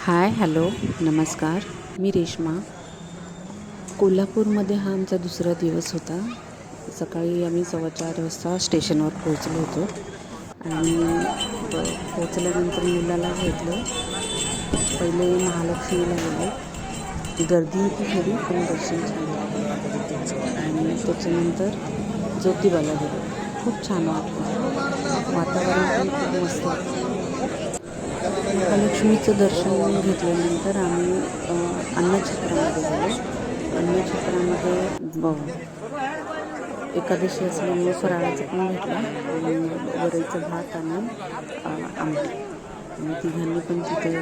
Hi hello नमस्कार. मी रेश्मा. कोल्हापूरमध्ये हा आमचा दुसरा दिवस होता. सकाळी आम्ही 4:15 वाजता स्टेशनवर पोहोचलो होतो आणि पोहोचल्यानंतर मुलाला घेतलं. पहिले महालक्ष्मीला गेलो. गर्दी होती थोडी पण दर्शन छान झालं आणि त्याच्यानंतर ज्योतिबाला गेलो. खूप छान वाटलं. वातावरण पण खूप मस्त होतं. महालक्ष्मीचं दर्शन घेतल्यानंतर आम्ही अन्नछत्रामध्ये गेलो. अन्नछत्रामध्ये एकादशी असल्यामुळे फराळाचं पण घेतलं आणि वरईचं भात आणि आमटी आणि तिघांनी पण तिथे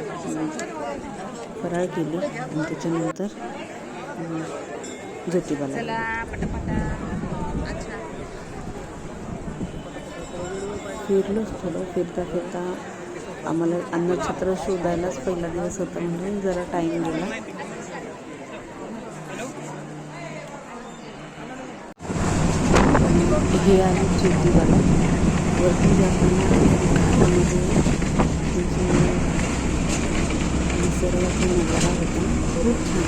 फराळ केली आणि त्याच्यानंतर ज्योतिबाला फिरलोच थोडं. फिरता आम्हाला अन्नछत्र शोधायलाच पहिला दिवस होता म्हणून जरा टाईम गेला. हे आहे ज्योतिबाला. वरती जाताना घाटामध्ये निसर्गाचा नजारा होता. खूप छान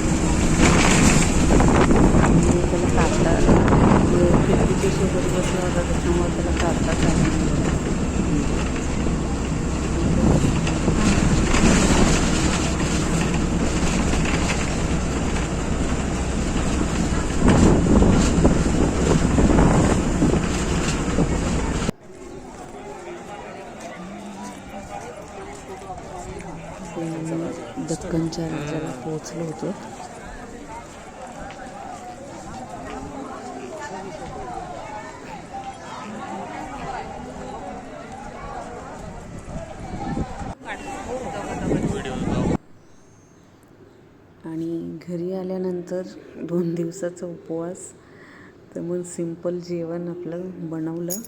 आणि त्याला काढता खिडकीच्या सोबत बसला होता त्याच्यामुळे त्याला काढता चालू. दक्कनच्या राजाला पोहोचलो होतो. आणि घरी आल्यानंतर 2 दिवसाचा उपवास तर मग सिंपल जेवण आपलं बनवलं